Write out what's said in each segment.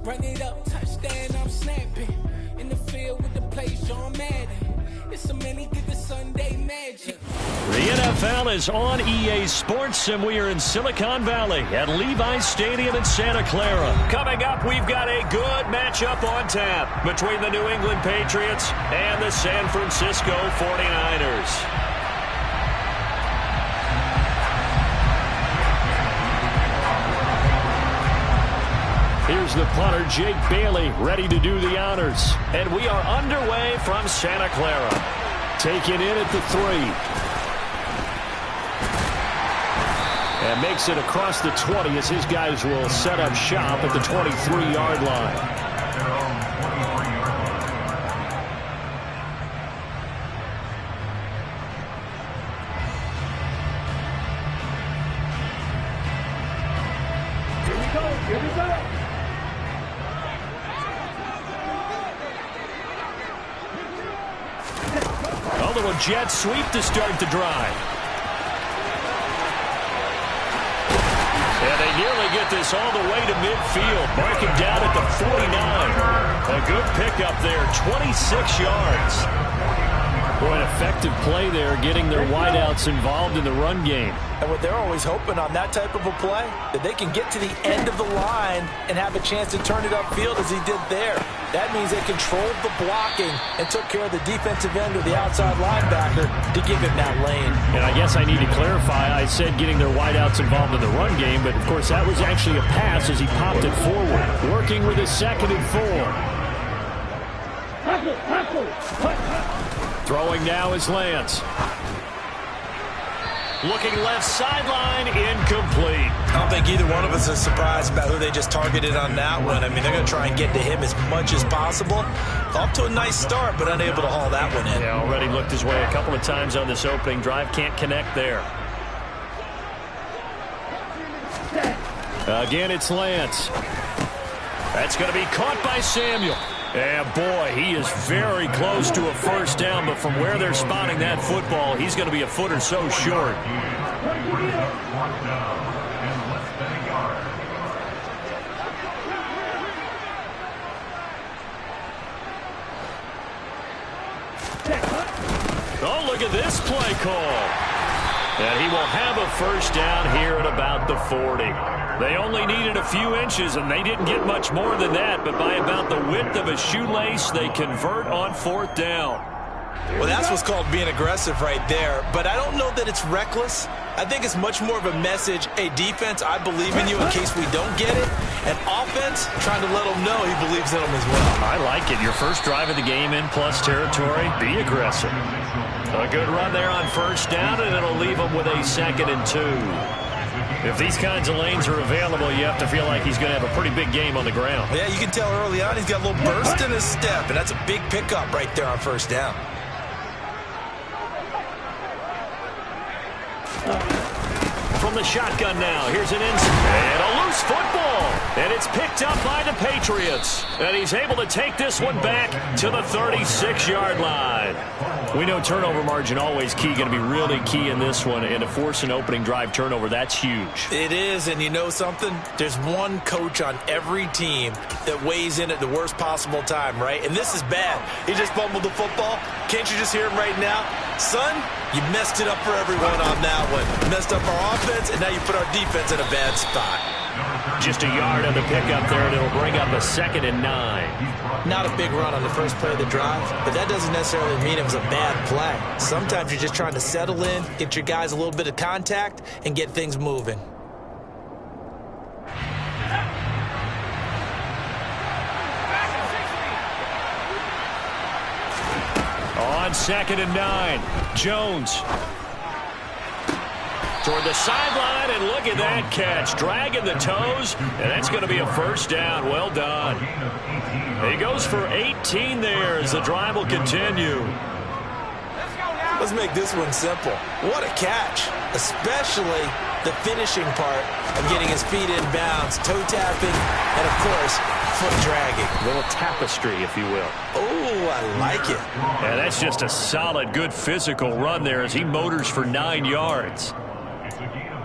Run it up, touchdown, I'm snapping. In the field with the plays, John Madden. It's so many, get the Sunday magic. The NFL is on EA Sports, and we are in Silicon Valley at Levi's Stadium in Santa Clara. Coming up, we've got a good matchup on tap between the New England Patriots and the San Francisco 49ers. Here's the punter, Jake Bailey, ready to do the honors. And we are underway from Santa Clara. Taken in at the 3. And makes it across the 20 as his guys will set up shop at the 23-yard line. A little jet sweep to start the drive. And they nearly get this all the way to midfield, marking down at the 49. A good pickup there, 26 yards. Boy, an effective play there, getting their wideouts involved in the run game. And what they're always hoping on that type of a play, that they can get to the end of the line and have a chance to turn it upfield as he did there. That means they controlled the blocking and took care of the defensive end or the outside linebacker to give him that lane. And I guess I need to clarify, I said getting their wideouts involved in the run game, but of course that was actually a pass as he popped it forward. Working with his 2nd and 4. Throwing now is Lance. Looking left sideline, incomplete. I don't think either one of us is surprised about who they just targeted on that one. I mean, they're going to try and get to him as much as possible. Off to a nice start, but unable to haul that one in. Yeah, already looked his way a couple of times on this opening drive. Can't connect there. Again, it's Lance. That's going to be caught by Samuel. And boy, he is very close to a first down, but from where they're spotting that football, he's going to be a foot or so short. Oh, look at this play call. And he will have a first down here at about the 40. They only needed a few inches, and they didn't get much more than that. But by about the width of a shoelace, they convert on 4th down. Well, that's what's called being aggressive right there. But I don't know that it's reckless. I think it's much more of a message. Hey, defense, I believe in you in case we don't get it. And offense, trying to let them know he believes in them as well. I like it. Your first drive of the game in plus territory, be aggressive. A good run there on first down, and it'll leave him with a 2nd and 2. If these kinds of lanes are available, you have to feel like he's going to have a pretty big game on the ground. Yeah, you can tell early on he's got a little burst in his step, and that's a big pickup right there on first down. From the shotgun now, here's an inside. And a loose football. And it's picked up by the Patriots. And he's able to take this one back to the 36-yard line. We know turnover margin always key, going to be really key in this one. And to force an opening drive turnover, that's huge. It is, and you know something? There's one coach on every team that weighs in at the worst possible time, right? And this is bad. He just fumbled the football. Can't you just hear him right now? Son, you messed it up for everyone on that one. Messed up our offense, and now you put our defense in a bad spot. Just a yard on the pickup there, and it'll bring up a 2nd and 9. Not a big run on the first play of the drive, but that doesn't necessarily mean it was a bad play. Sometimes you're just trying to settle in, get your guys a little bit of contact, and get things moving. On 2nd and 9, Jones. Toward the sideline, and look at that catch. Dragging the toes, and that's going to be a first down. Well done. He goes for 18 there as the drive will continue. Let's make this one simple. What a catch, especially the finishing part of getting his feet in bounds, toe tapping, and, of course, foot dragging. A little tapestry, if you will. Oh, I like it. And that's just a solid, good physical run there as he motors for 9 yards.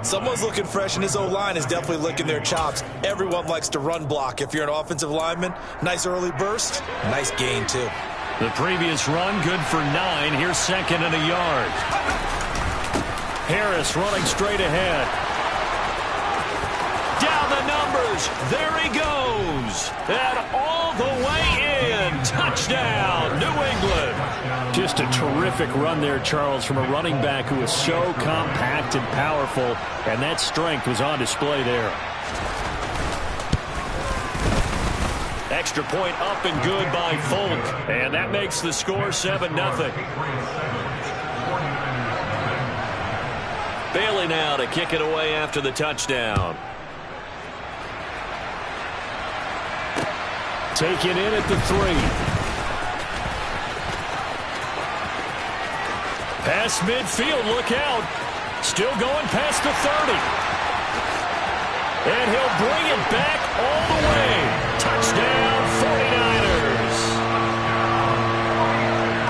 Someone's looking fresh, and his O-line is definitely licking their chops. Everyone likes to run block. If you're an offensive lineman, nice early burst, nice gain, too. The previous run, good for 9. Here's second and a yard. Harris running straight ahead. Down the numbers. There he goes. And all the way in. Touchdown, New England. Just a terrific run there, Charles, from a running back who is so compact and powerful, and that strength was on display there. Extra point up and good by Folk, and that makes the score 7-0. Bailey now to kick it away after the touchdown. Taken in at the 3. Past midfield, look out. Still going past the 30. And he'll bring it back all the way. Touchdown, 49ers.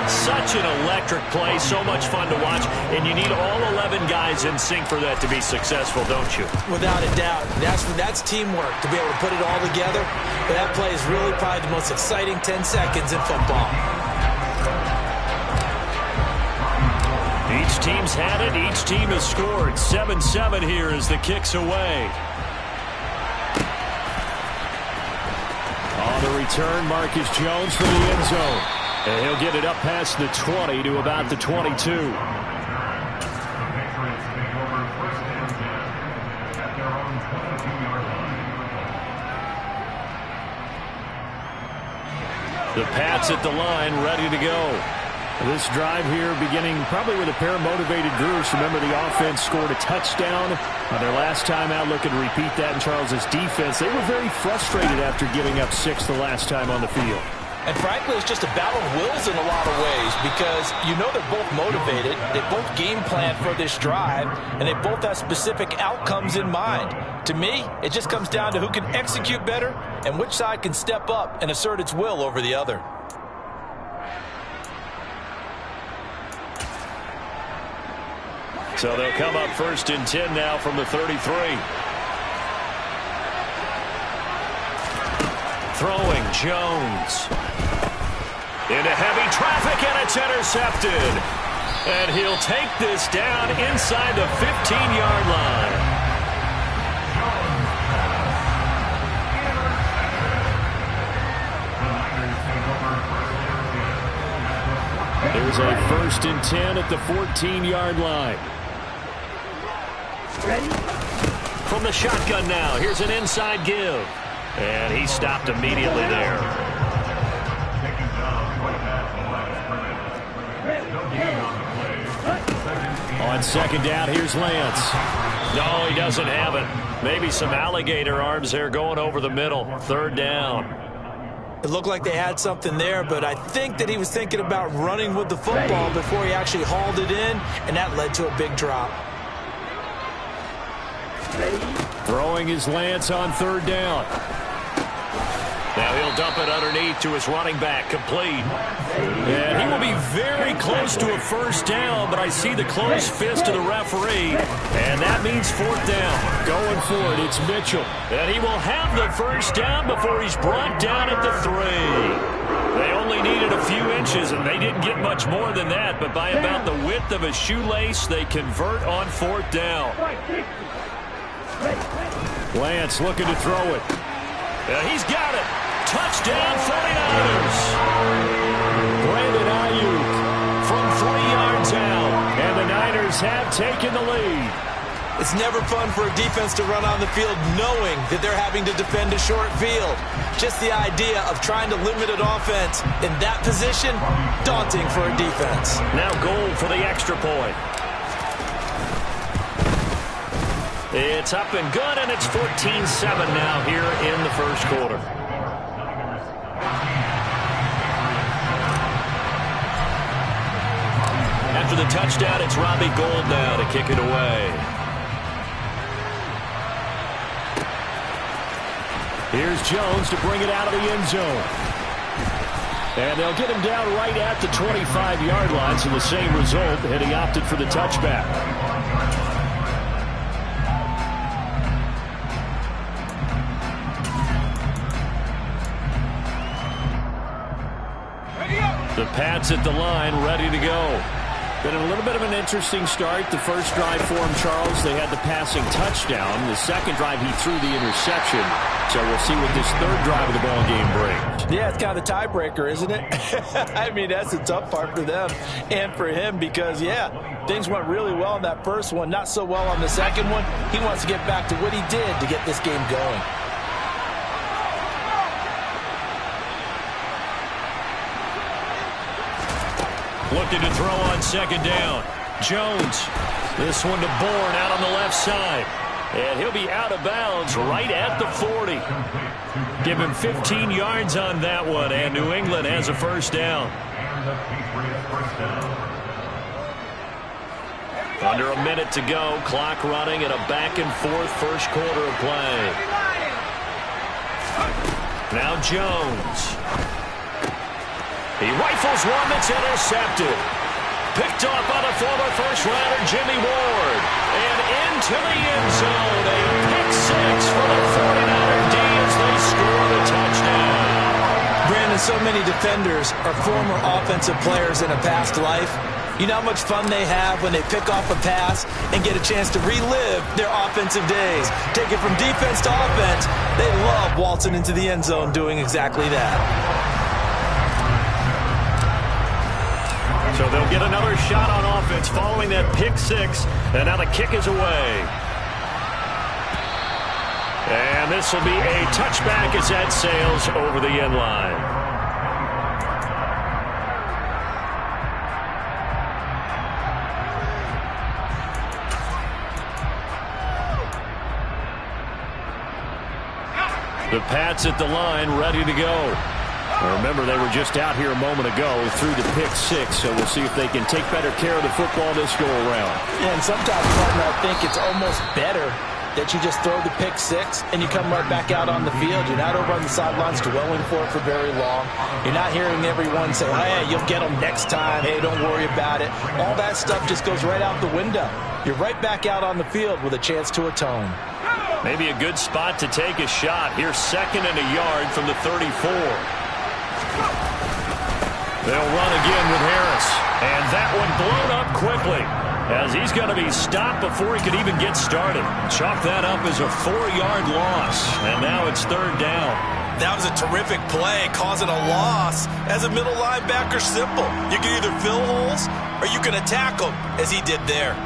Such an electric play, so much fun to watch. And you need all 11 guys in sync for that to be successful, don't you? Without a doubt. That's teamwork, to be able to put it all together. But that play is really probably the most exciting 10 seconds in football. Each team's had it. Each team has scored. 7-7 here as the kick's away. On the return, Marcus Jones for the end zone. And he'll get it up past the 20 to about the 22. The Pats at the line, ready to go. This drive here beginning probably with a pair of motivated groups. Remember, the offense scored a touchdown on their last time out. Looking to repeat that in Charles's defense. They were very frustrated after giving up 6 the last time on the field. And frankly, it's just a battle of wills in a lot of ways because you know they're both motivated. They both game plan for this drive, and they both have specific outcomes in mind. To me, it just comes down to who can execute better and which side can step up and assert its will over the other. So they'll come up 1st and 10 now from the 33. Throwing Jones. Into heavy traffic, and it's intercepted. And he'll take this down inside the 15-yard line. There's a 1st and 10 at the 14-yard line. Ready? From the shotgun now, here's an inside give. And he stopped immediately there. On 2nd down, here's Lance. No, he doesn't have it. Maybe some alligator arms there going over the middle. 3rd down. It looked like they had something there, but I think that he was thinking about running with the football before he actually hauled it in, and that led to a big drop. Throwing his Lance on 3rd down. Now he'll dump it underneath to his running back, complete. And he will be very close to a 1st down, but I see the closed fist of the referee, and that means 4th down. Going for it, it's Mitchell. And he will have the 1st down before he's brought down at the 3. They only needed a few inches, and they didn't get much more than that, but by about the width of a shoelace, they convert on 4th down. Lance looking to throw it. He's got it. Touchdown, 49ers. Brandon Ayuk from 3 yards out. And the Niners have taken the lead. It's never fun for a defense to run on the field knowing that they're having to defend a short field. Just the idea of trying to limit an offense in that position, daunting for a defense. Now goal for the extra point. It's up and good, and it's 14-7 now here in the 1st quarter. After the touchdown, it's Robbie Gould now to kick it away. Here's Jones to bring it out of the end zone. And they'll get him down right at the 25-yard line, so the same result, and he opted for the touchback. The Pats at the line, ready to go. Been a little bit of an interesting start. The first drive for him, Charles, they had the passing touchdown. The second drive, he threw the interception. So we'll see what this third drive of the ball game brings. Yeah, it's kind of a tiebreaker, isn't it? I mean, that's the tough part for them and for him because, yeah, things went really well in that first one, not so well on the second one. He wants to get back to what he did to get this game going. Looking to throw on second down. Jones. This one to Bourne out on the left side. And he'll be out of bounds right at the 40. Give him 15 yards on that one, and New England has a first down. Under a minute to go. Clock running and a back-and-forth first quarter of play. Now Jones. He rifles one that's intercepted. Picked off by the former first-rounder Jimmy Ward. And into the end zone. A pick-6 for the 49er D as they score the touchdown. Brandon, so many defenders are former offensive players in a past life. You know how much fun they have when they pick off a pass and get a chance to relive their offensive days. Take it from defense to offense. They love waltzing into the end zone doing exactly that. So they'll get another shot on offense following that pick-6, and now the kick is away. And this will be a touchback as that sails over the end line. The Pats at the line, ready to go. Remember, they were just out here a moment ago through the pick-6, so we'll see if they can take better care of the football this go-around. Yeah, and sometimes, partner, I think it's almost better that you just throw the pick-6 and you come right back out on the field. You're not over on the sidelines dwelling for it for very long. You're not hearing everyone say, hey, you'll get them next time. Hey, don't worry about it. All that stuff just goes right out the window. You're right back out on the field with a chance to atone. Maybe a good spot to take a shot. Here's 2nd and a yard from the 34. They'll run again with Harris. And that one blown up quickly as he's going to be stopped before he could even get started. Chalk that up as a 4-yard loss. And now it's 3rd down. That was a terrific play, causing a loss. As a middle linebacker, simple. You can either fill holes or you can attack them, as he did there.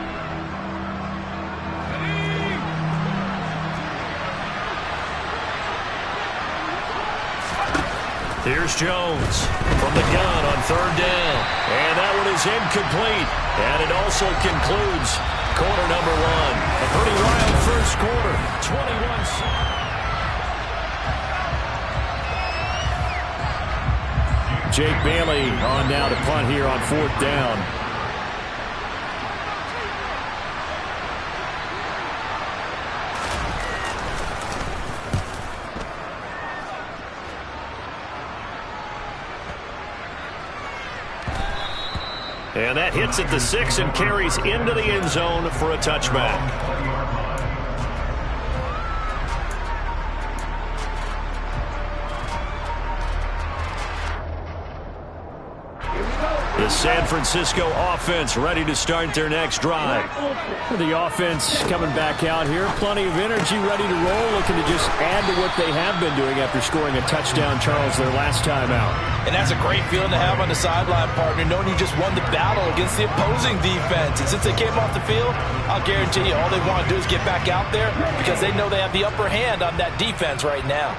Here's Jones from the gun on 3rd down. And that one is incomplete. And it also concludes quarter number 1. A pretty wild first quarter. 21. Jake Bailey on now to punt here on 4th down. And that hits at the 6 and carries into the end zone for a touchback. The San Francisco offense ready to start their next drive. The offense coming back out here. Plenty of energy, ready to roll, looking to just add to what they have been doing after scoring a touchdown, Charles, their last time out. And that's a great feeling to have on the sideline, partner, knowing you just won the battle against the opposing defense. And since they came off the field, I'll guarantee you all they want to do is get back out there because they know they have the upper hand on that defense right now.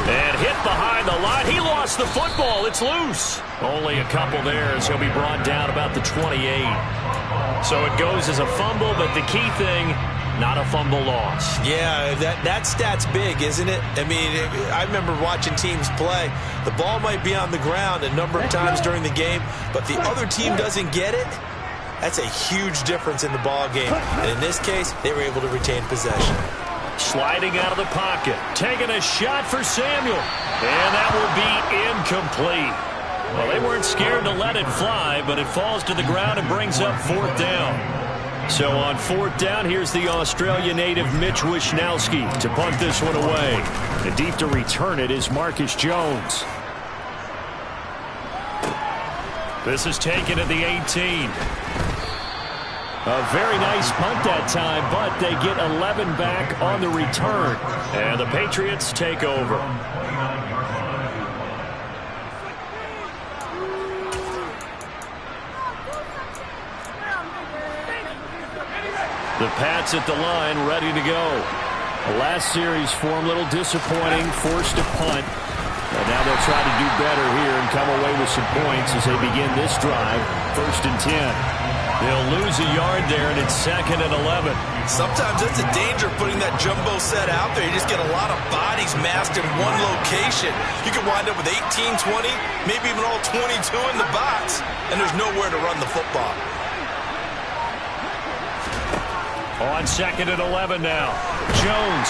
And hit behind the line. He lost the football. It's loose. Only a couple there as he'll be brought down about the 28. So it goes as a fumble, but the key thing, not a fumble loss. Yeah, that stat's big, isn't it? I mean, I remember watching teams play. The ball might be on the ground a number of times during the game, but the other team doesn't get it. That's a huge difference in the ball game. And in this case, they were able to retain possession. Sliding out of the pocket. Taking a shot for Samuel. And that will be incomplete. Well, they weren't scared to let it fly, but it falls to the ground and brings up 4th down. So on 4th down, here's the Australia native Mitch Wishnowsky to punt this one away. And deep to return it is Marcus Jones. This is taken at the 18. A very nice punt that time, but they get 11 back on the return. And the Patriots take over. The Pats at the line, ready to go. The last series for them, a little disappointing, forced to punt. But now they'll try to do better here and come away with some points as they begin this drive, 1st and 10. They'll lose a yard there, and it's 2nd and 11. Sometimes that's a danger putting that jumbo set out there. You just get a lot of bodies massed in one location. You could wind up with 18, 20, maybe even all 22 in the box, and there's nowhere to run the football. On 2nd and 11 now. Jones.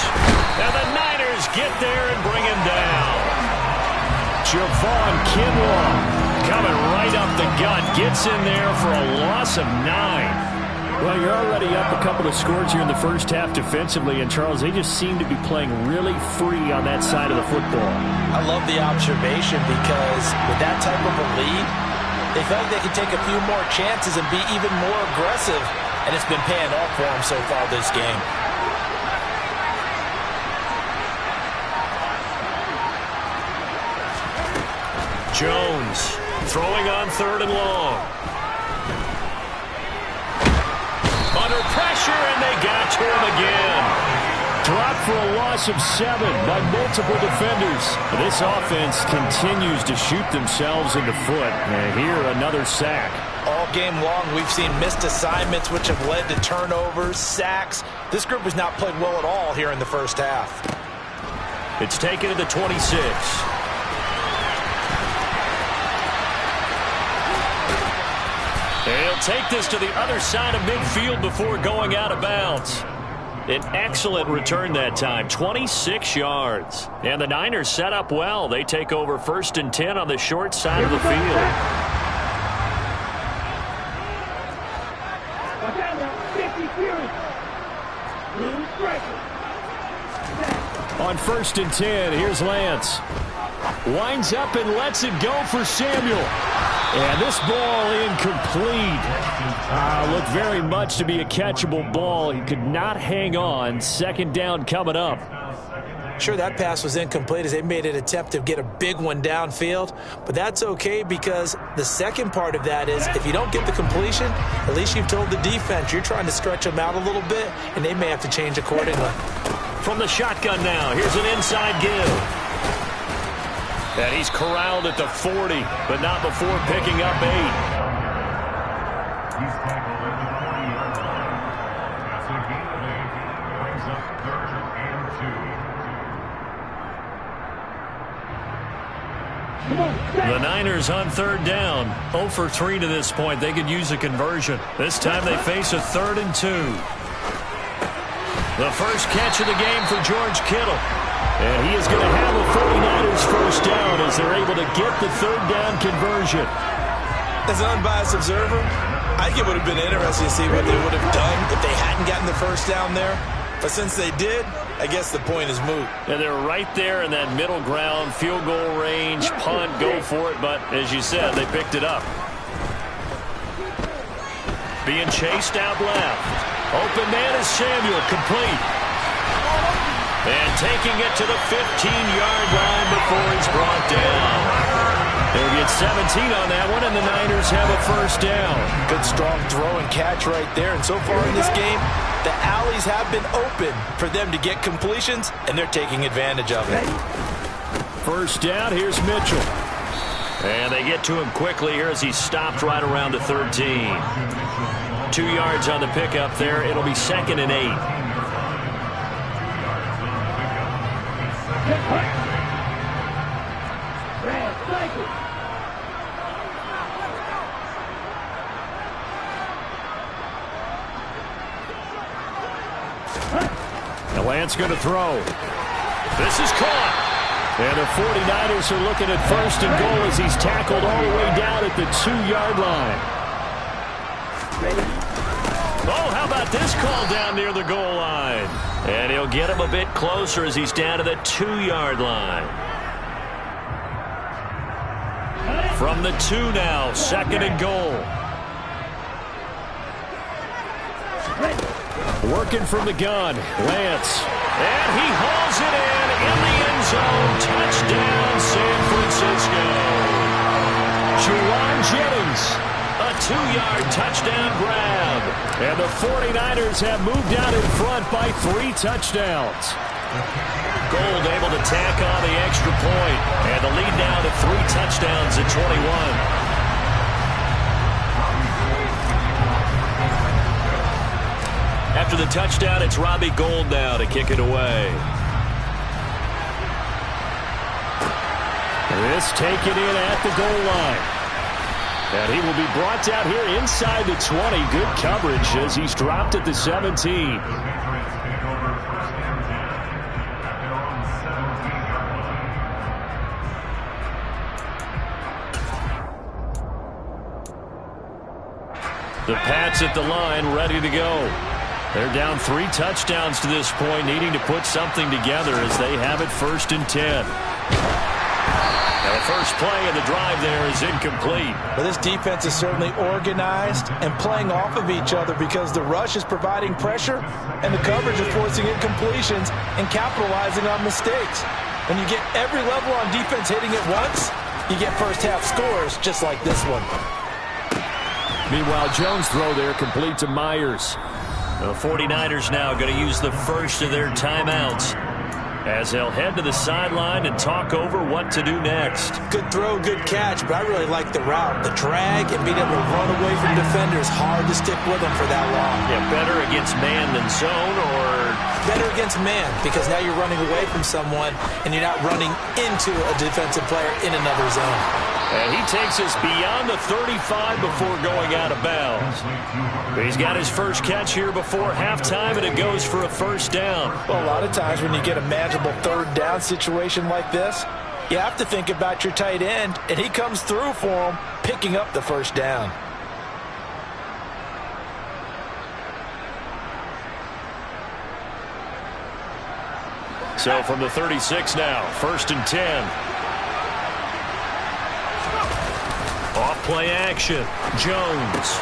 And the Niners get there and bring him down. Javon Kinlaw coming right up the gut. Gets in there for a loss of 9. Well, you're already up a couple of scores here in the first half defensively. And, Charles, they just seem to be playing really free on that side of the football. I love the observation because with that type of a lead, they felt like they could take a few more chances and be even more aggressive. And it's been paying off for them so far this game. Jones throwing on 3rd and long. Under pressure, and they got to him again. Dropped for a loss of 7 by multiple defenders. This offense continues to shoot themselves in the foot. And here, another sack. All game long, we've seen missed assignments, which have led to turnovers, sacks. This group has not played well at all here in the first half. It's taken to the 26. He'll take this to the other side of midfield before going out of bounds. An excellent return that time, 26 yards. And the Niners set up well. They take over 1st and 10 on the short side of the field. On 1st and 10, here's Lance. Winds up and lets it go for Samuel. And this ball incomplete. Looked very much to be a catchable ball. He could not hang on. 2nd down coming up. Sure, that pass was incomplete as they made an attempt to get a big one downfield. But that's okay because the second part of that is if you don't get the completion, at least you've told the defense you're trying to stretch them out a little bit, and they may have to change accordingly. From the shotgun now, here's an inside give. And he's corralled at the 40, but not before picking up 8. He's tackled at the 40-yard line. That's a gain of 8. Brings up 3rd and 2. The Niners on 3rd down. 0 for 3 to this point. They could use a conversion. This time they face a 3rd and 2. The first catch of the game for George Kittle. And he is going to have a 49ers first down as they're able to get the 3rd down conversion. As an unbiased observer, I think it would have been interesting to see what they would have done if they hadn't gotten the first down there. But since they did, I guess the point is moot. And they're right there in that middle ground, field goal range, punt, go for it. But as you said, they picked it up. Being chased out left. Open man is Samuel, complete. And taking it to the 15-yard line before he's brought down. They'll get 17 on that one, and the Niners have a first down. Good, strong throw and catch right there. And so far in this game, the alleys have been open for them to get completions, and they're taking advantage of it. First down, here's Mitchell. And they get to him quickly here as he's stopped right around the 13. 2 yards on the pickup there. It'll be 2nd and 8. Now Lance going to throw. This is caught. And the 49ers are looking at 1st and goal as he's tackled all the way down at the 2-yard line. Oh, how about this call down near the goal line? And he'll get him a bit closer as he's down to the 2-yard line. From the 2 now, 2nd and goal. Working from the gun, Lance. And he hauls it in the end zone. Touchdown, San Francisco. Juwan Jennings, a 2-yard touchdown grab. And the 49ers have moved out in front by 3 touchdowns. Gold able to tack on the extra point. And the lead now to 3 touchdowns at 21. After the touchdown, it's Robbie Gould now to kick it away. This taken in at the goal line. And he will be brought down here inside the 20. Good coverage as he's dropped at the 17. The Pats at the line, ready to go. They're down 3 touchdowns to this point, needing to put something together as they have it 1st and 10. Now the first play of the drive there is incomplete. But this defense is certainly organized and playing off of each other because the rush is providing pressure and the coverage is forcing incompletions and capitalizing on mistakes. When you get every level on defense hitting it once, you get first-half scores just like this one. Meanwhile, Jones' throw there complete to Myers. The 49ers now going to use the first of their timeouts as they'll head to the sideline and talk over what to do next. Good throw, good catch, but I really like the route. The drag and being able to run away from defenders, hard to stick with them for that long. Yeah, better against man than zone, or better against man because now you're running away from someone and you're not running into a defensive player in another zone. And he takes us beyond the 35 before going out of bounds. He's got his first catch here before halftime, and it goes for a first down. Well, a lot of times when you get a manageable 3rd down situation like this, you have to think about your tight end, and he comes through for him, picking up the first down. So from the 36 now, 1st and 10. Off play action. Jones.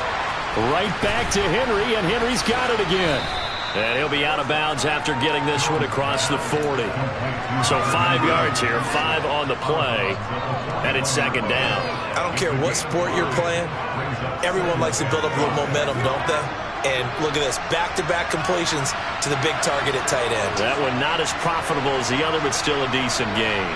Right back to Henry, and Henry's got it again. And he'll be out of bounds after getting this one across the 40. So 5 yards here, 5 on the play, and it's 2nd down. I don't care what sport you're playing. Everyone likes to build up a little momentum, don't they? And look at this, back-to-back completions to the big target at tight end. That one not as profitable as the other, but still a decent gain.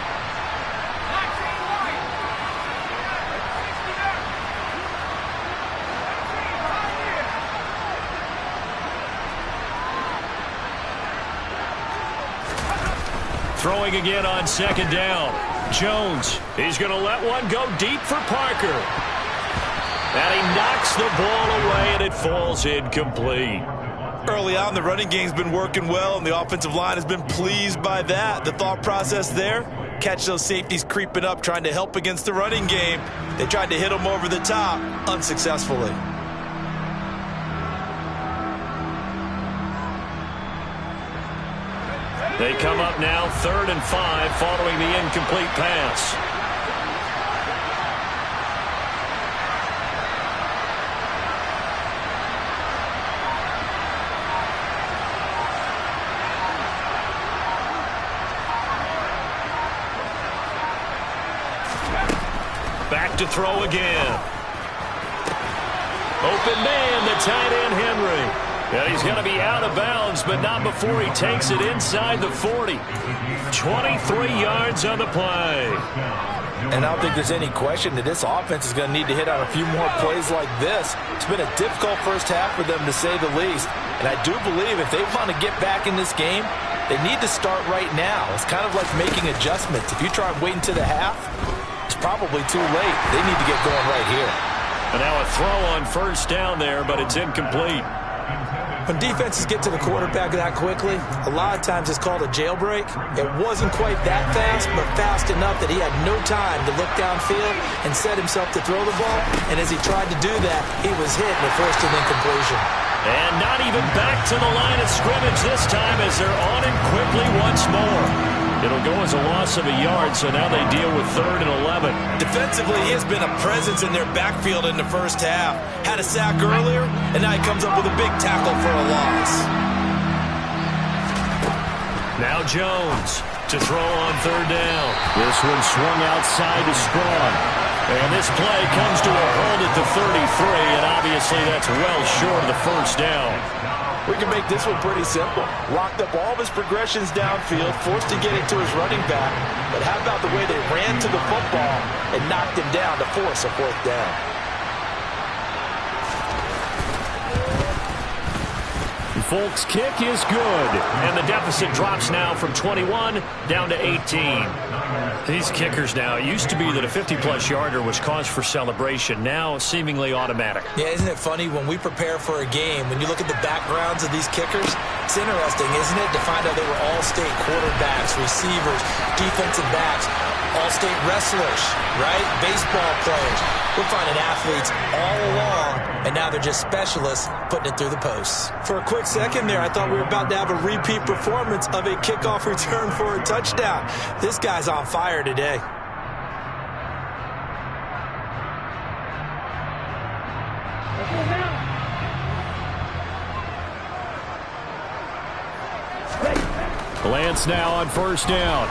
Throwing again on 2nd down. Jones, he's going to let one go deep for Parker. And he knocks the ball away, and it falls incomplete. Early on, the running game's been working well, and the offensive line has been pleased by that. The thought process there, catch those safeties creeping up, trying to help against the running game. They tried to hit them over the top, unsuccessfully. They come up now 3rd and 5 following the incomplete pass. Back to throw again. Open man, the tight end Henry. And he's going to be out of bounds, but not before he takes it inside the 40. 23 yards on the play. And I don't think there's any question that this offense is going to need to hit on a few more plays like this. It's been a difficult first half for them, to say the least. And I do believe if they want to get back in this game, they need to start right now. It's kind of like making adjustments. If you try and wait until the half, it's probably too late. They need to get going right here. And now a throw on 1st down there, but it's incomplete. When defenses get to the quarterback that quickly, a lot of times it's called a jailbreak. It wasn't quite that fast, but fast enough that he had no time to look downfield and set himself to throw the ball. And as he tried to do that, he was hit and it forced an incompletion. And not even back to the line of scrimmage this time as they're on it quickly once more. It'll go as a loss of a yard, so now they deal with 3rd and 11. Defensively, he has been a presence in their backfield in the first half. Had a sack earlier, and now he comes up with a big tackle for a loss. Now Jones to throw on 3rd down. This one swung outside to Strong. And this play comes to a hold at the 33, and obviously that's well short of the first down. We can make this one pretty simple. Locked up all of his progressions downfield, forced to get it to his running back. But how about the way they ran to the football and knocked him down to force a 4th down? Folk's kick is good, and the deficit drops now from 21 down to 18. These kickers now, it used to be that a 50-plus yarder was cause for celebration, now seemingly automatic. Yeah, isn't it funny when we prepare for a game, when you look at the backgrounds of these kickers, it's interesting, isn't it, to find out they were all-state quarterbacks, receivers, defensive backs, all-state wrestlers, right? Baseball players. We're finding athletes all along, and now they're just specialists putting it through the posts. For a quick second there, I thought we were about to have a repeat performance of a kickoff return for a touchdown. This guy's on fire today. Lance now on 1st down.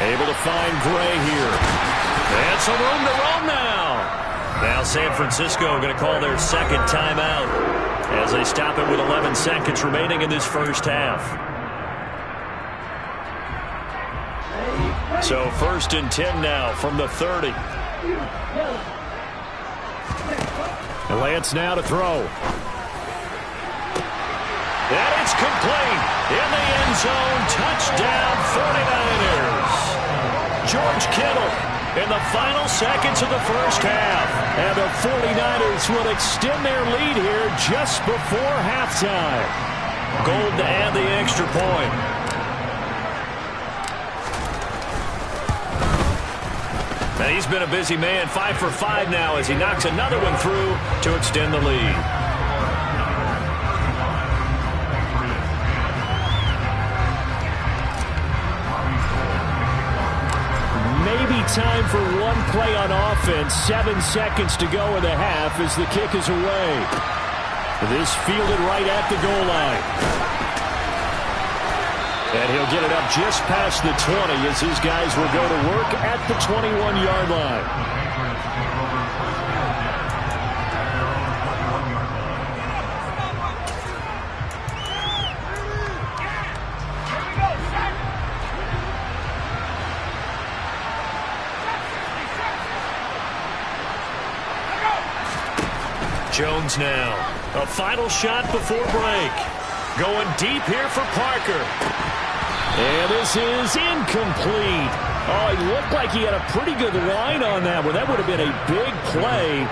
Able to find Gray here. And some room to roam now. Now San Francisco going to call their 2nd timeout as they stop it with 11 seconds remaining in this first half. So 1st and 10 now from the 30. And Lance now to throw. And it's complete. In the end zone, touchdown 49ers. George Kittle in the final seconds of the first half. And the 49ers will extend their lead here just before halftime. Gold to add the extra point. Now he's been a busy man, 5 for 5 now as he knocks another one through to extend the lead. Maybe time for one play on offense. 7 seconds to go in the half as the kick is away. This fielded right at the goal line. And he'll get it up just past the 20 as his guys will go to work at the 21-yard line. Jones now. A final shot before break. Going deep here for Parker. And this is incomplete. Oh, he looked like he had a pretty good line on that one. That would have been a big play,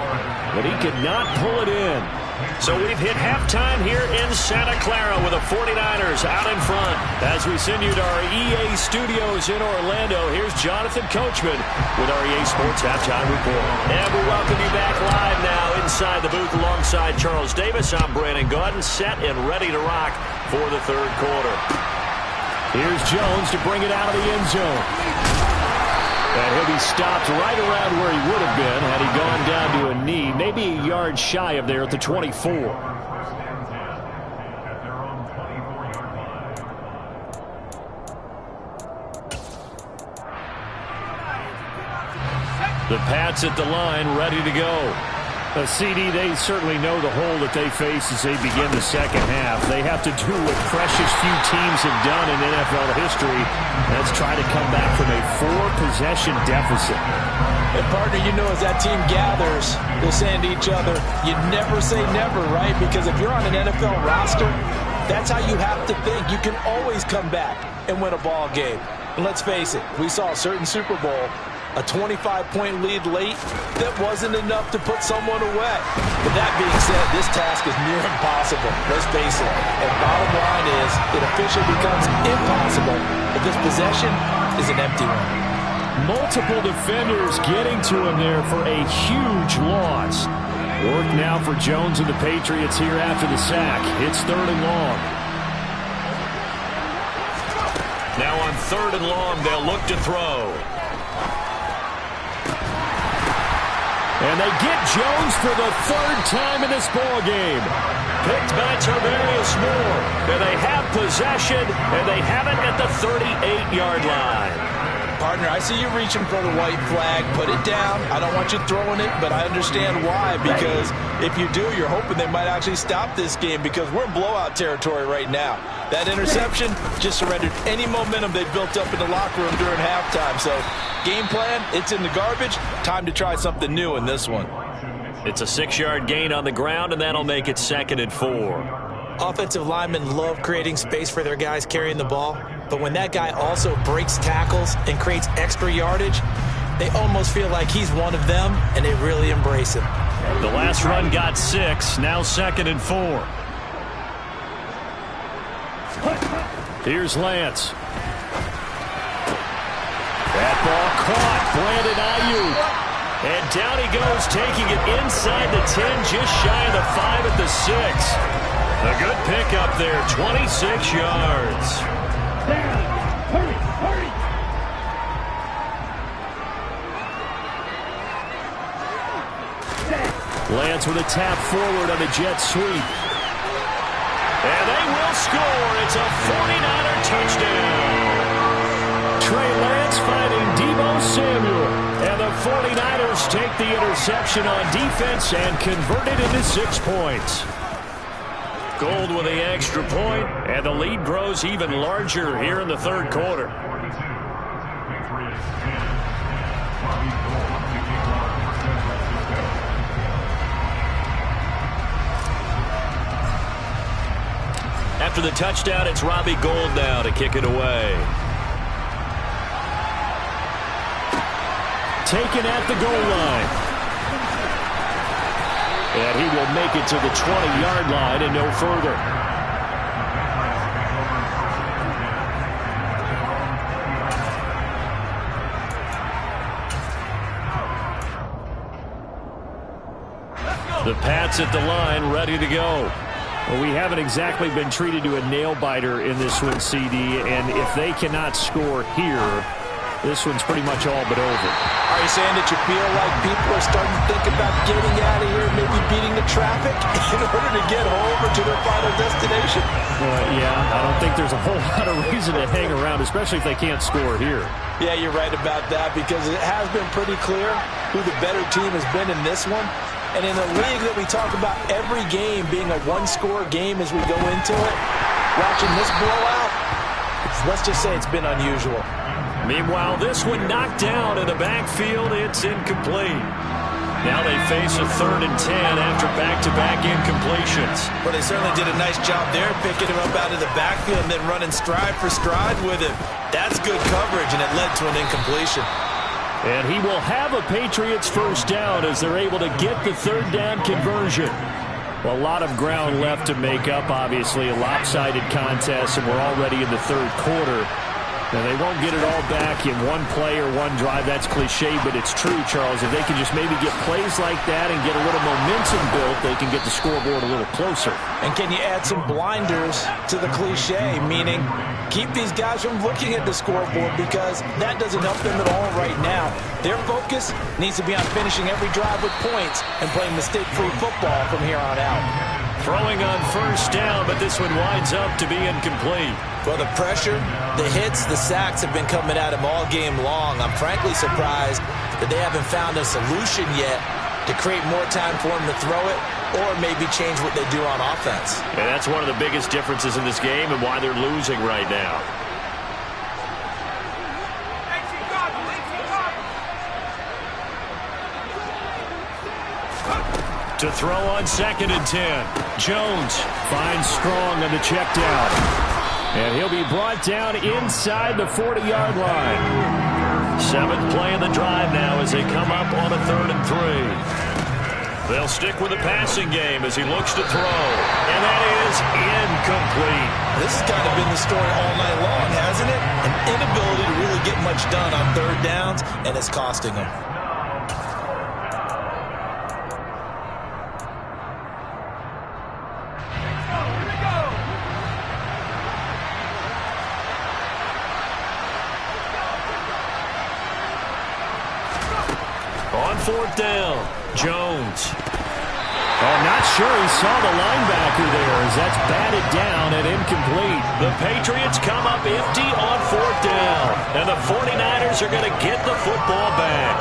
but he could not pull it in. So we've hit halftime here in Santa Clara with the 49ers out in front. As we send you to our EA studios in Orlando, here's Jonathan Coachman with our EA Sports Halftime Report. And we welcome you back live now inside the booth alongside Charles Davis. I'm Brandon Gaudin, set and ready to rock for the 3rd quarter. Here's Jones to bring it out of the end zone. And he'll be stopped right around where he would have been had he gone down to a knee, maybe a yard shy of there at the 24. The Pats at the line, ready to go. CD, they certainly know the hole that they face as they begin the second half. They have to do what precious few teams have done in NFL history. That's try to come back from a 4-possession deficit. And partner, you know, as that team gathers, they're saying to each other, you never say never, right? Because if you're on an NFL roster, that's how you have to think. You can always come back and win a ball game. And let's face it, we saw a certain Super Bowl, a 25-point lead late, that wasn't enough to put someone away. But that being said, this task is near impossible. Let's face it. And bottom line is, it officially becomes impossible if this possession is an empty one. Multiple defenders getting to him there for a huge loss. Work now for Jones and the Patriots here after the sack. It's 3rd and long. Now on 3rd and long, they'll look to throw. And they get Jones for the 3rd time in this ballgame. Picked by Tarvarius Moore. And they have possession, and they have it at the 38-yard line. Partner, I see you reaching for the white flag. Put it down. I don't want you throwing it, but I understand why. Because if you do, you're hoping they might actually stop this game because we're in blowout territory right now. That interception just surrendered any momentum they built up in the locker room during halftime. So, game plan, it's in the garbage. Time to try something new in this one. It's a 6-yard gain on the ground, and that'll make it 2nd and 4. Offensive linemen love creating space for their guys carrying the ball, but when that guy also breaks tackles and creates extra yardage, they almost feel like he's one of them, and they really embrace him. The last run got 6, now 2nd and 4. Here's Lance. That ball caught. Brandon Ayuk. And down he goes, taking it inside the 10, just shy of the 5 at the 6. A good pickup there, 26 yards. Hurry! Lance with a tap forward on a jet sweep. And they will score. It's a 49er touchdown. Trey Lance finding Deebo Samuel. And the 49ers take the interception on defense and convert it into 6 points. Gold with the extra point, and the lead grows even larger here in the 3rd quarter. After the touchdown, it's Robbie Gould now to kick it away. Taken at the goal line. And he will make it to the 20-yard line and no further. The Pats at the line, ready to go. Well, we haven't exactly been treated to a nail-biter in this one, CD, and if they cannot score here, this one's pretty much all but over. Are you saying that you feel like people are starting to think about getting out of here, maybe beating the traffic in order to get home or to their final destination? Yeah, I don't think there's a whole lot of reason to hang around, especially if they can't score here. Yeah, you're right about that because it has been pretty clear who the better team has been in this one. And in a league that we talk about every game being a one-score game as we go into it, watching this blowout, let's just say it's been unusual. Meanwhile, this one knocked down in the backfield. It's incomplete. Now they face a 3rd and 10 after back-to-back incompletions. Well, they certainly did a nice job there, picking him up out of the backfield and then running stride for stride with him. That's good coverage, and it led to an incompletion. And he will have a Patriots first down as they're able to get the 3rd down conversion. Well, a lot of ground left to make up, obviously. A lopsided contest, and we're already in the 3rd quarter. Now, they won't get it all back in one play or one drive. That's cliche, but it's true, Charles. If they can just maybe get plays like that and get a little momentum built, they can get the scoreboard a little closer. And can you add some blinders to the cliche, meaning keep these guys from looking at the scoreboard because that doesn't help them at all right now. Their focus needs to be on finishing every drive with points and playing mistake-free football from here on out. Throwing on first down, but this one winds up to be incomplete. Well, the pressure, the hits, the sacks have been coming at him all game long. I'm frankly surprised that they haven't found a solution yet to create more time for him to throw it or maybe change what they do on offense. And that's one of the biggest differences in this game and why they're losing right now. To throw on 2nd and 10. Jones finds Strong on the check down. And he'll be brought down inside the 40-yard line. 7th play of the drive now as they come up on a 3rd and 3. They'll stick with the passing game as he looks to throw. And that is incomplete. This has kind of been the story all night long, hasn't it? An inability to really get much done on 3rd downs, and it's costing them. 4th down. Jones. Oh, not sure he saw the linebacker there as that's batted down and incomplete. The Patriots come up empty on 4th down, and the 49ers are going to get the football back.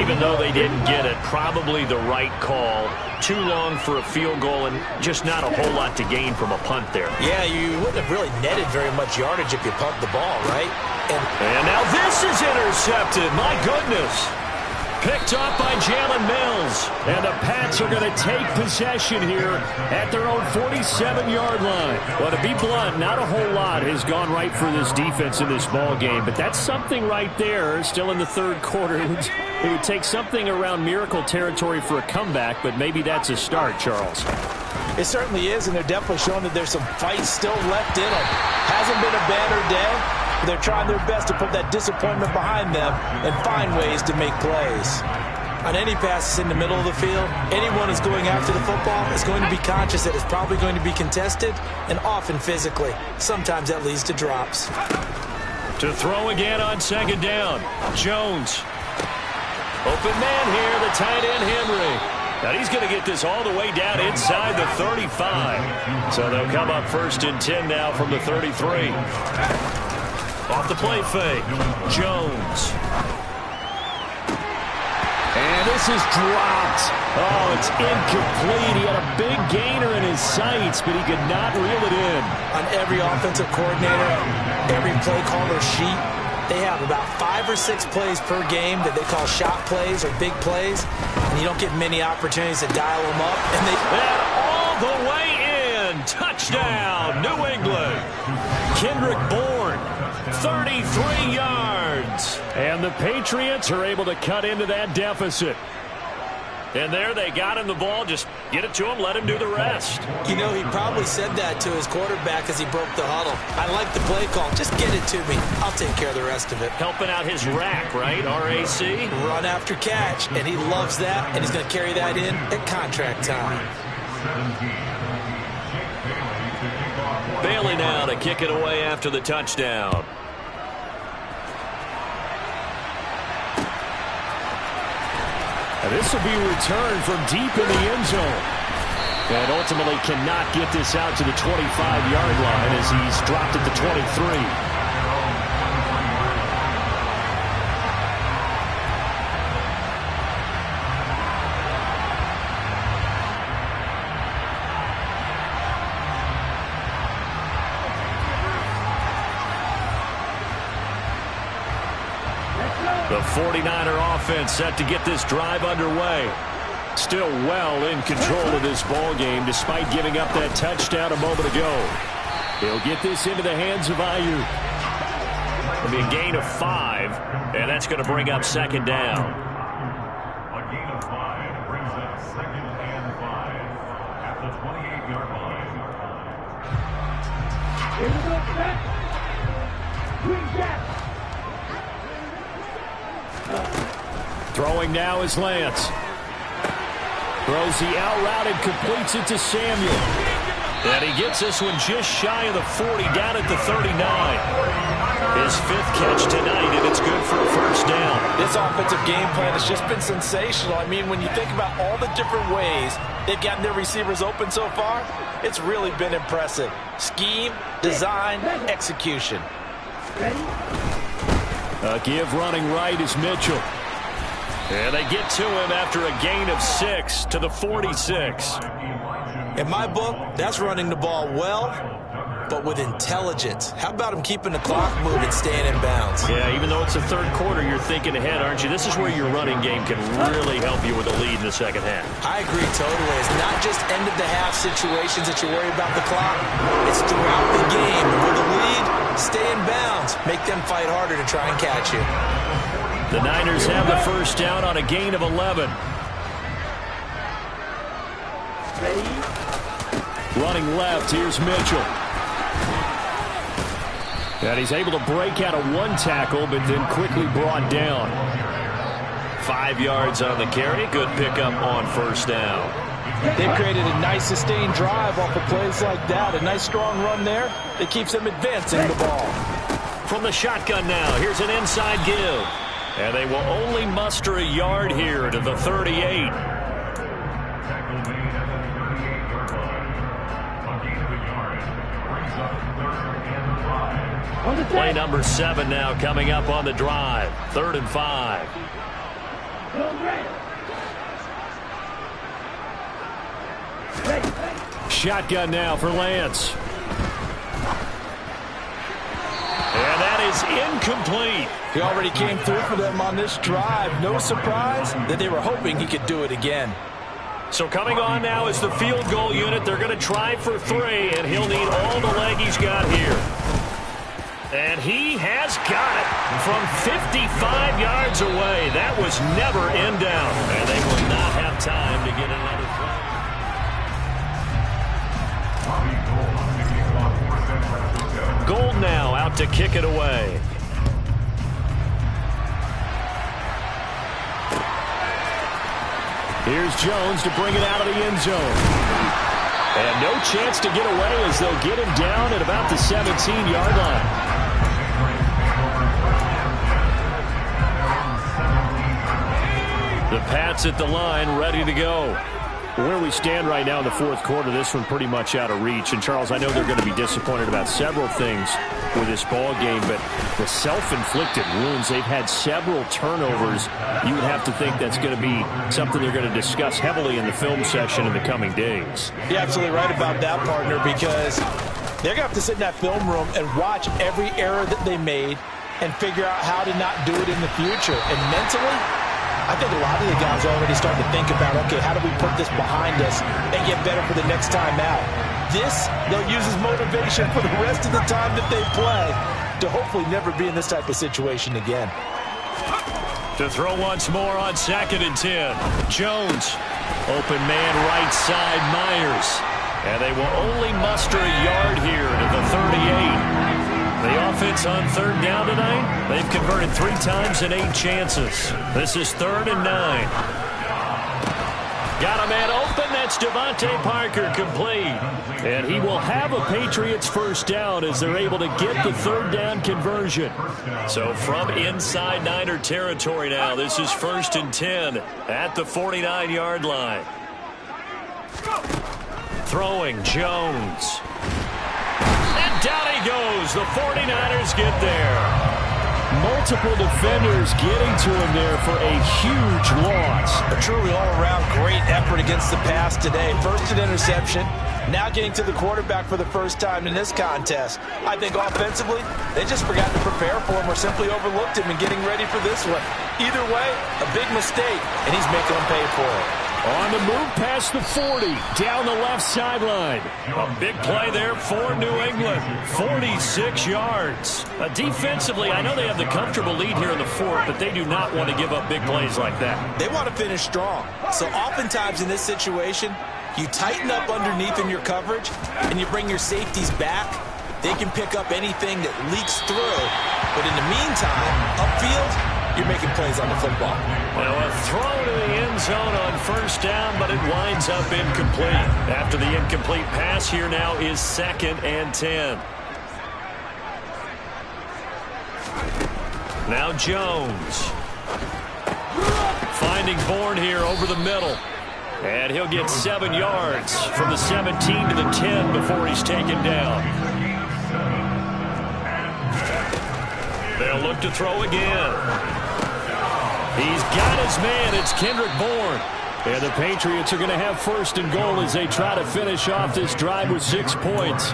Even though they didn't get it, probably the right call. Too long for a field goal and just not a whole lot to gain from a punt there. Yeah, you wouldn't have really netted very much yardage if you punt the ball, right? And now this is intercepted. My goodness. Picked off by Jalen Mills. And the Pats are going to take possession here at their own 47-yard line. Well, to be blunt, not a whole lot has gone right for this defense in this ball game, but that's something right there. Still in the 3rd quarter. It would take something around miracle territory for a comeback, but maybe that's a start, Charles. It certainly is, and they're definitely showing that there's some fight still left in them. Hasn't been a banner day. They're trying their best to put that disappointment behind them and find ways to make plays. On any passes in the middle of the field, anyone who's going after the football is going to be conscious that it's probably going to be contested and often physically. Sometimes that leads to drops. To throw again on 2nd down. Jones. Open man here, the tight end Henry. Now he's going to get this all the way down inside the 35. So they'll come up 1st and 10 now from the 33. Off the play fake. Jones. And this is dropped. Oh, it's incomplete. He had a big gainer in his sights, but he could not reel it in. On every offensive coordinator, every play caller sheet, they have about 5 or 6 plays per game that they call shot plays or big plays, and you don't get many opportunities to dial them up. And all the way in. Touchdown, New England. Kendrick Bourne, 33 yards. And the Patriots are able to cut into that deficit. And there they got him the ball. Just get it to him, let him do the rest. You know, he probably said that to his quarterback as he broke the huddle. I like the play call. Just get it to me. I'll take care of the rest of it. Helping out his rack, right? RAC? Run after catch, and he loves that, and he's going to carry that in at contract time. Bailey now to kick it away after the touchdown. And this will be returned from deep in the end zone. And ultimately cannot get this out to the 25-yard line as he's dropped at the 23. The 49er offense set to get this drive underway. Still well in control of this ball game despite giving up that touchdown a moment ago. He'll get this into the hands of Ayuk. It'll be a gain of 5, and that's going to bring up 2nd down. A gain of 5 brings up 2nd and 5 at the 28-yard line. Here we go, back. Green Jack. Throwing now is Lance. Throws the out route and completes it to Samuel. And he gets this one just shy of the 40, down at the 39. His 5th catch tonight, and it's good for a 1st down. This offensive game plan has just been sensational. I mean, when you think about all the different ways they've gotten their receivers open so far, it's really been impressive. Scheme, design, execution. A give running right is Mitchell. And they get to him after a gain of 6 to the 46. In my book, that's running the ball well, but with intelligence. How about him keeping the clock moving, staying in bounds? Yeah, even though it's the 3rd quarter, you're thinking ahead, aren't you? This is where your running game can really help you with a lead in the 2nd half. I agree totally. It's not just end-of-the-half situations that you worry about the clock. It's throughout the game. And with a lead, stay in bounds. Make them fight harder to try and catch you. The Niners have the 1st down on a gain of 11. Running left, here's Mitchell. And he's able to break out of 1 tackle, but then quickly brought down. 5 yards on the carry. Good pickup on 1st down. They've created a nice sustained drive off of plays like that. A nice strong run there that keeps them advancing the ball. From the shotgun now, here's an inside give. And they will only muster a yard here to the 38. Tackle made at the 38-yard line. A gain of a yard brings up 3rd and 5. Play number 7 now coming up on the drive. 3rd and 5. Shotgun now for Lance. And that is incomplete. He already came through for them on this drive. No surprise that they were hoping he could do it again. So coming on now is the field goal unit. They're going to try for 3, and he'll need all the leg he's got here. And he has got it from 55 yards away. That was never in down. And they will not have time to get another play. Gold now out to kick it away. Here's Jones to bring it out of the end zone. And no chance to get away as they'll get him down at about the 17-yard line. The Pats at the line, ready to go. Where we stand right now in the fourth quarter, this one pretty much out of reach. And, Charles, I know they're going to be disappointed about several things with this ball game, but the self-inflicted wounds, they've had several turnovers. You would have to think that's going to be something they're going to discuss heavily in the film session in the coming days. You're absolutely right about that, partner, because they're going to have to sit in that film room and watch every error that they made and figure out how to not do it in the future. And mentally, I think a lot of the guys are already starting to think about, okay, how do we put this behind us and get better for the next time out? This, they'll use as motivation for the rest of the time that they play to hopefully never be in this type of situation again. To throw once more on 2nd and 10. Jones, open man right side, Myers. And they will only muster a yard here to the 38. The offense on 3rd down tonight, they've converted 3 times in 8 chances. This is 3rd and 9. Got a man open. That's Devontae Parker complete. And he will have a Patriots first down as they're able to get the 3rd down conversion. So from inside Niner territory now, this is 1st and 10 at the 49-yard line. Throwing Jones. And down he goes. The 49ers get there. Multiple defenders getting to him there for a huge loss. A truly all-around great effort against the pass today. First an interception, now getting to the quarterback for the first time in this contest. I think offensively, they just forgot to prepare for him or simply overlooked him in getting ready for this one. Either way, a big mistake, and he's making them pay for it. On the move past the 40, down the left sideline. A big play there for New England. 46 yards. Defensively, I know they have the comfortable lead here in the 4th, but they do not want to give up big plays like that. They want to finish strong. So oftentimes in this situation, you tighten up underneath in your coverage, and you bring your safeties back. They can pick up anything that leaks through. But in the meantime, upfield, you're making plays on the football. Well, a throw to the end zone on 1st down, but it winds up incomplete. After the incomplete pass, here now is 2nd and 10. Now Jones. Finding Bourne here over the middle. And he'll get 7 yards from the 17 to the 10 before he's taken down. They'll look to throw again. He's got his man. It's Kendrick Bourne. And the Patriots are going to have 1st and goal as they try to finish off this drive with 6 points.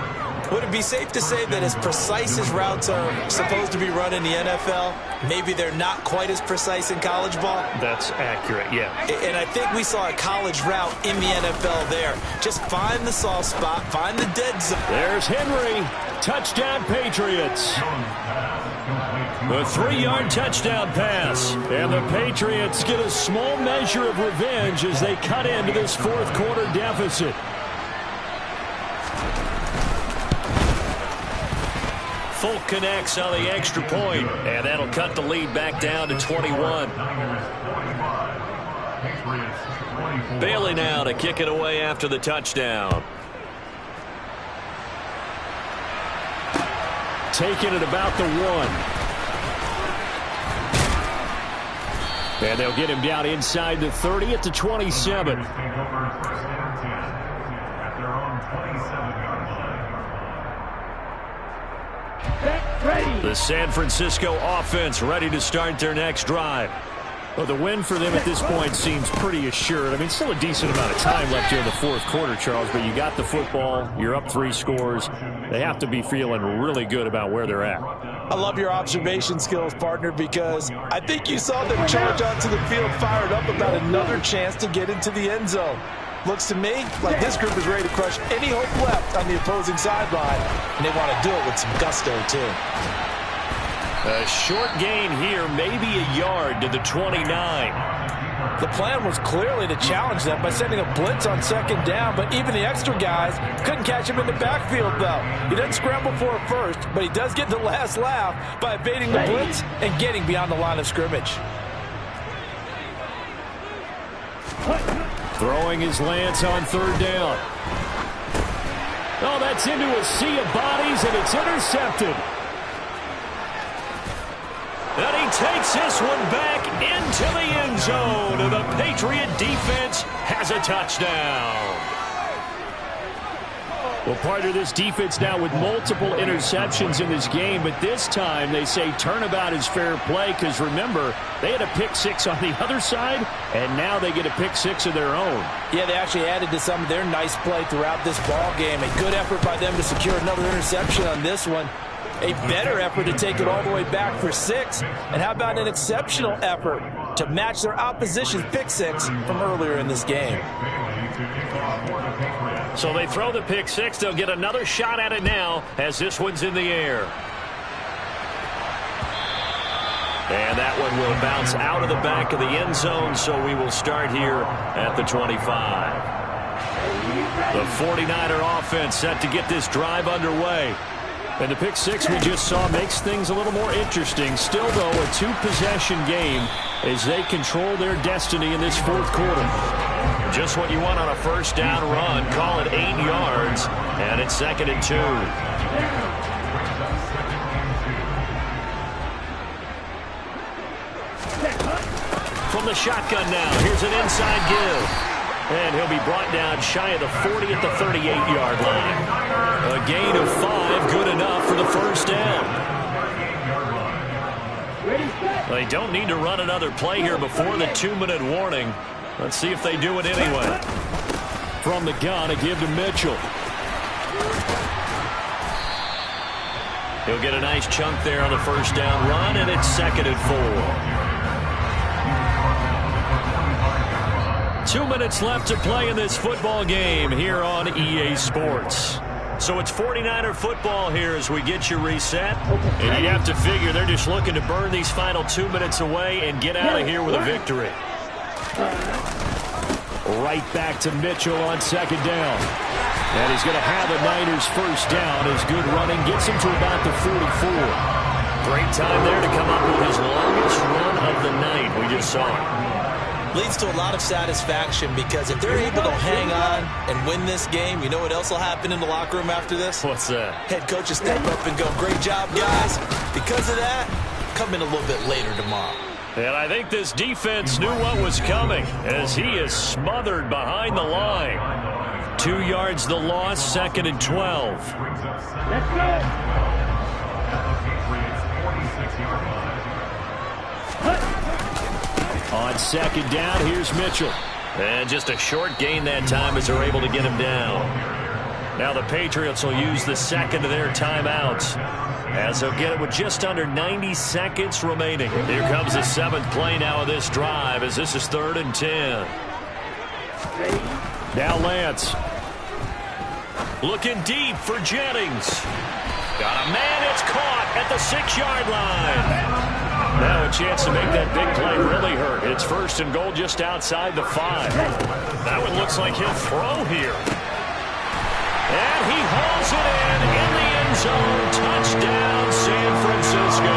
Would it be safe to say that as precise as routes are supposed to be run in the NFL, maybe they're not quite as precise in college ball? That's accurate, yeah. And I think we saw a college route in the NFL there. Just find the soft spot, find the dead zone. There's Henry. Touchdown, Patriots. A 3-yard touchdown pass. And the Patriots get a small measure of revenge as they cut into this 4th quarter deficit. Folk connects on the extra point, and that'll cut the lead back down to 21. Bailey now to kick it away after the touchdown. Taking it about the 1. And they'll get him down inside the 30 at the 27. The San Francisco offense ready to start their next drive. Well, the win for them at this point seems pretty assured. I mean, still a decent amount of time left here in the fourth quarter, Charles, but you got the football. You're up 3 scores. They have to be feeling really good about where they're at. I love your observation skills, partner, because I think you saw them charge onto the field fired up about another chance to get into the end zone. Looks to me like this group is ready to crush any hope left on the opposing sideline, and they want to do it with some gusto, too. A short gain here, maybe a yard to the 29. The plan was clearly to challenge them by sending a blitz on second down, but even the extra guys couldn't catch him in the backfield, though. He doesn't scramble for it first, but he does get the last laugh by evading the blitz and getting beyond the line of scrimmage. Throwing his Lance on third down. Oh, that's into a sea of bodies, and it's intercepted. And he takes this one back into the end zone. And the Patriot defense has a touchdown. Well, partner, this defense now with multiple interceptions in this game, but this time they say turnabout is fair play because, remember, they had a pick 6 on the other side, and now they get a pick 6 of their own. Yeah, they actually added to some of their nice play throughout this ball game. A good effort by them to secure another interception on this one. A better effort to take it all the way back for 6. And how about an exceptional effort to match their opposition's pick 6 from earlier in this game? So they throw the pick 6. They'll get another shot at it now as this one's in the air. And that one will bounce out of the back of the end zone, so we will start here at the 25. The 49er offense set to get this drive underway. And the pick 6 we just saw makes things a little more interesting. Still, though, a 2-possession game as they control their destiny in this fourth quarter. Just what you want on a first down run. Call it 8 yards, and it's 2nd and 2. From the shotgun now, here's an inside give. And he'll be brought down shy of the 40 at the 38-yard line. A gain of 5, good enough for the first down. They don't need to run another play here before the 2-minute warning. Let's see if they do it anyway. From the gun, a give to Mitchell. He'll get a nice chunk there on the first down run, and it's 2nd and 4. 2 minutes left to play in this football game here on EA Sports. So it's 49er football here as we get you reset. And you have to figure they're just looking to burn these final 2 minutes away and get out of here with a victory. Right back to Mitchell on second down. And he's going to have the Niners first down as good running gets him to about the 44. Great time there to come up with his longest run of the night. We just saw it. Leads to a lot of satisfaction because if they're able to hang on and win this game, you know what else will happen in the locker room after this? What's that? Head coach will step up and go, great job, guys. Because of that, come in a little bit later tomorrow. And I think this defense knew what was coming as he is smothered behind the line. 2 yards the loss, 2nd and 12. Let's go. On second down, here's Mitchell. And just a short gain that time as they're able to get him down. Now the Patriots will use the second of their timeouts as they'll get it with just under 90 seconds remaining. Here comes the 7th play now of this drive as this is 3rd and 10. Now Lance. Looking deep for Jennings. Got a man, it's caught at the 6-yard line. Now a chance to make that big play really hurt. It's 1st and goal just outside the 5. That one looks like he'll throw here. And he hauls it in the end zone. Touchdown, San Francisco.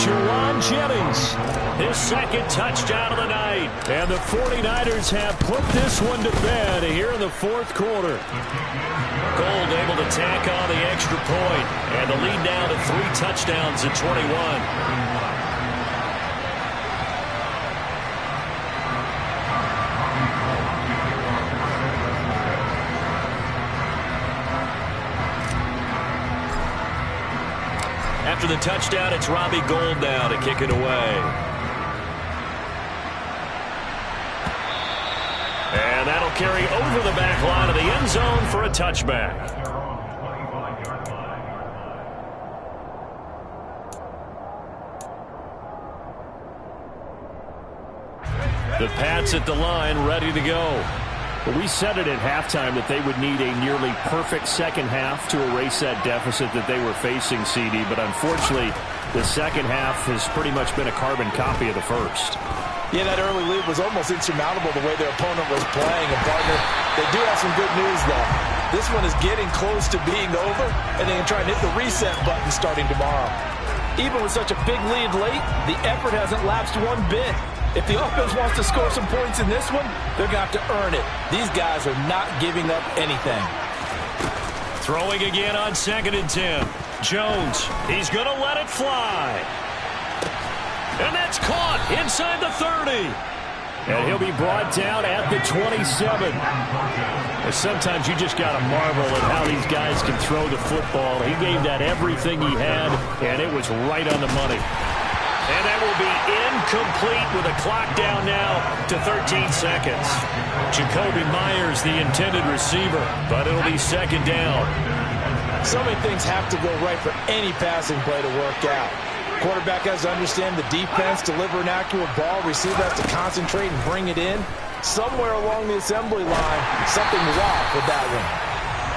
Juwan Jennings. His 2nd touchdown of the night. And the 49ers have put this one to bed here in the fourth quarter. Gold able to tack on the extra point, and the lead now to 3 touchdowns at 21. after the touchdown, it's Robbie Gould now to kick it away. And that'll carry over the back line of the end zone for a touchback. The Pats at the line, ready to go. Well, we said it at halftime that they would need a nearly perfect second half to erase that deficit that they were facing, CD. But unfortunately, the second half has pretty much been a carbon copy of the first. Yeah, that early lead was almost insurmountable the way their opponent was playing. And, partner, they do have some good news, though. This one is getting close to being over, and they can try and hit the reset button starting tomorrow. Even with such a big lead late, the effort hasn't lapsed one bit. If the offense wants to score some points in this one, they're going to have to earn it. These guys are not giving up anything. Throwing again on 2nd and 10. Jones, he's going to let it fly. And that's caught inside the 30. And he'll be brought down at the 27. And sometimes you just got to marvel at how these guys can throw the football. He gave that everything he had, and it was right on the money. And that will be incomplete with a clock down now to 13 seconds. Jacoby Myers, the intended receiver, but it'll be 2nd down. So many things have to go right for any passing play to work out. Quarterback has to understand the defense, deliver an accurate ball. Receiver has to concentrate and bring it in. Somewhere along the assembly line, something was off with that one.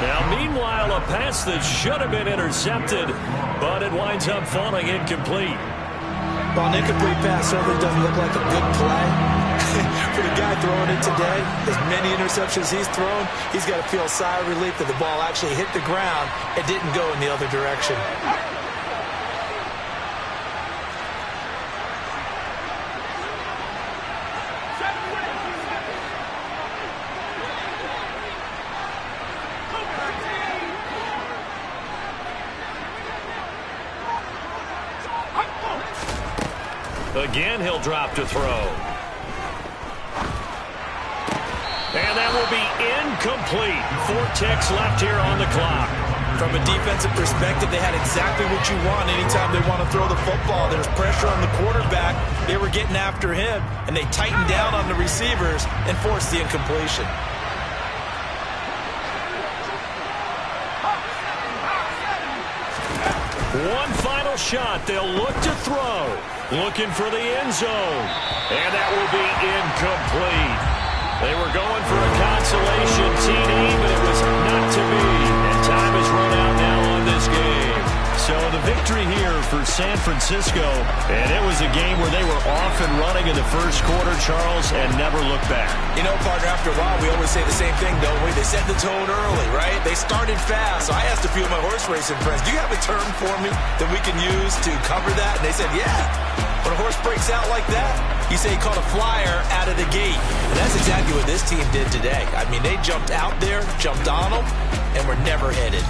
Now, meanwhile, a pass that should have been intercepted, but it winds up falling incomplete. Well, an incomplete pass certainly doesn't look like a good play. For the guy throwing it today, as many interceptions he's thrown, he's got to feel a sigh of relief that the ball actually hit the ground and didn't go in the other direction. Again, he'll drop to throw. And that will be incomplete. 4 ticks left here on the clock. From a defensive perspective, they had exactly what you want anytime they want to throw the football. There's pressure on the quarterback. They were getting after him, and they tightened down on the receivers and forced the incompletion. One final shot. They'll look to throw. Looking for the end zone. And that will be incomplete. They were going for a consolation TD, but it was not to be. And time has run out now on this game. So the victory here for San Francisco. And it was a game where they were off and running in the first quarter, Charles, and never looked back. You know, partner, after a while, we always say the same thing, don't we? They set the tone early, right? They started fast. So I asked a few of my horse racing friends, do you have a term for me that we can use to cover that? And they said, yeah. When a horse breaks out like that, you say he caught a flyer out of the gate. And that's exactly what this team did today. I mean, they jumped out there, jumped on them, and were never headed.